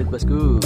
lanjut bosku.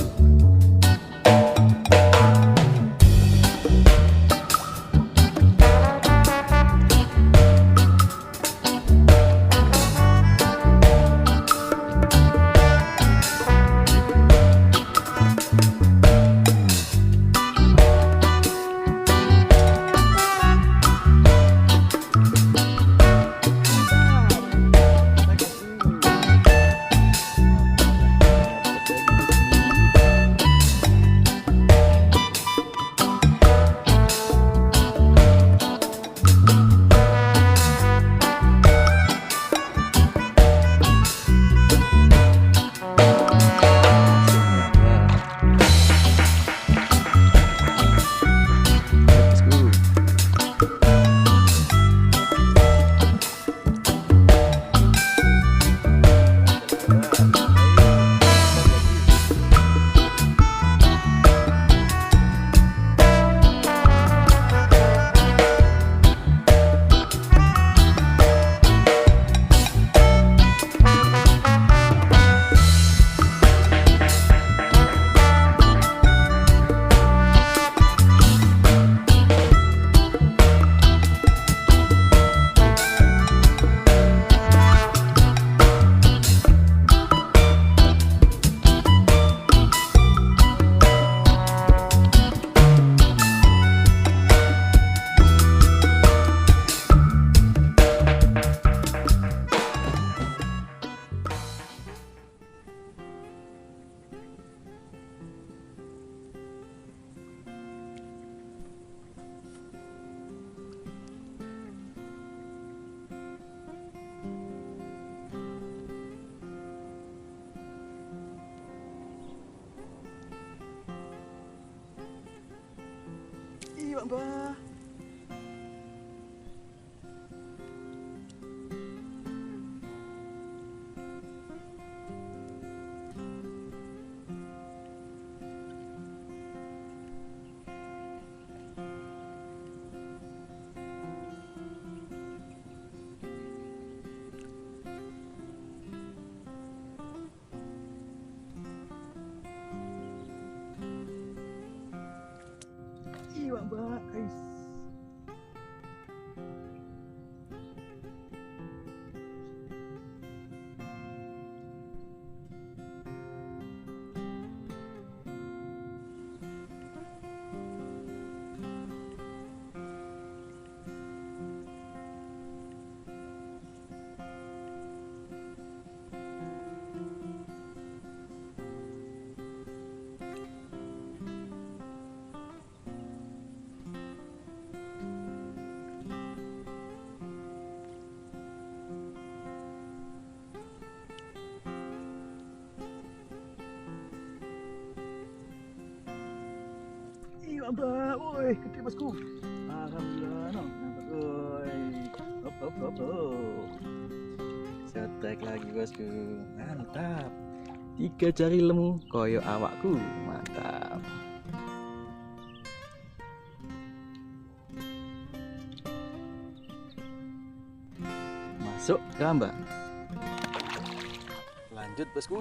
Iya, Mbak. Iya, Mbak, guys. Iya, Mbak, woi, gede bosku. Alhamdulillah, no. Woi, hop, hop, hop, hop. Setek lagi bosku, mantap. 3 jari lemu koyo awakku, mantap. Masuk gambar. Lanjut bosku.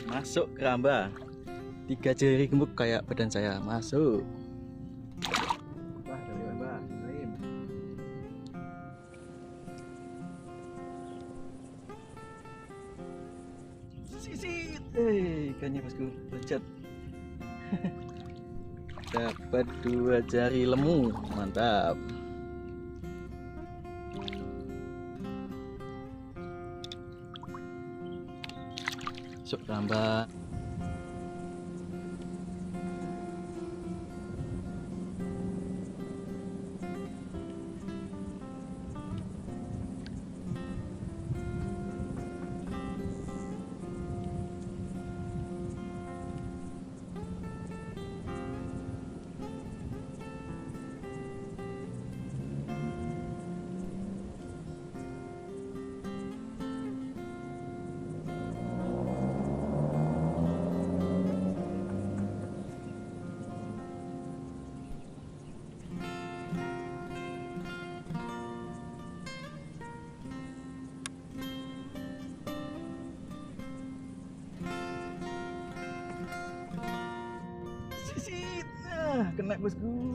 Masuk keramba. 3 jari gemuk kayak badan saya. Masuk. Wah, dari keramba. Lain. Sisit. Ikannya bosku. Loncat. Dapat 2 jari lemu. Mantap. Masuk keramba. Sisit. Nah, kena bosku.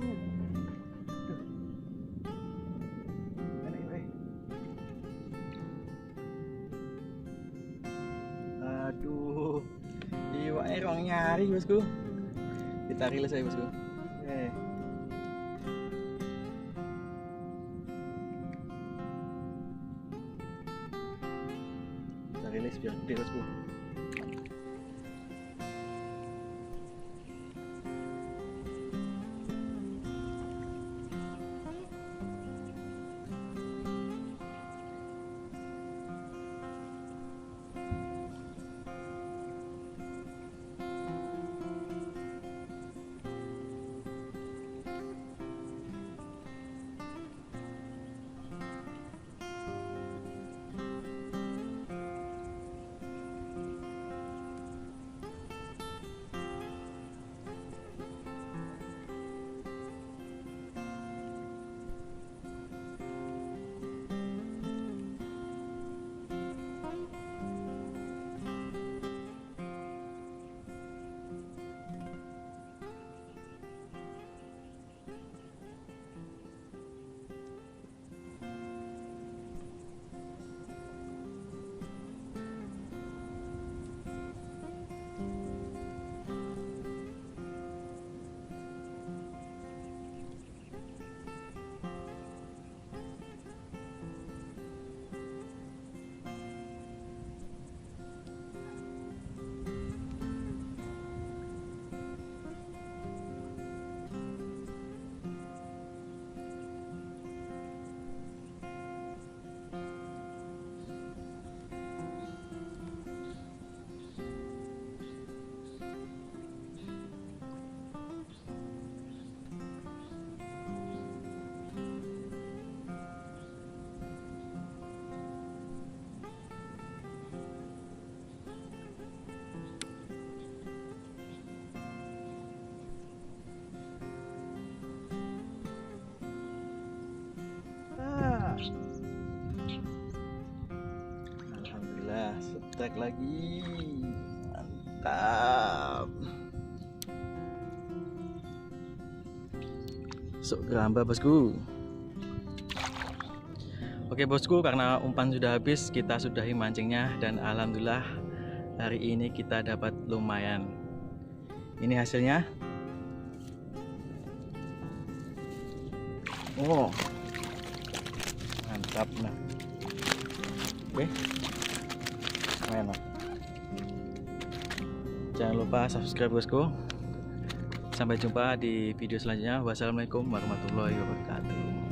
Aduh, iwaknya rong nyari bosku. Kita rilis aja bosku. Kita rilis biar gede bosku. Alhamdulillah, setek lagi. Mantap. Masuk keramba bosku. Oke bosku, karena umpan sudah habis, kita sudahi mancingnya dan alhamdulillah hari ini kita dapat lumayan. Ini hasilnya. Oh, mantap nah. Oke, lumayan lah. Jangan lupa subscribe bosku. Sampai jumpa di video selanjutnya. Wassalamualaikum warahmatullahi wabarakatuh.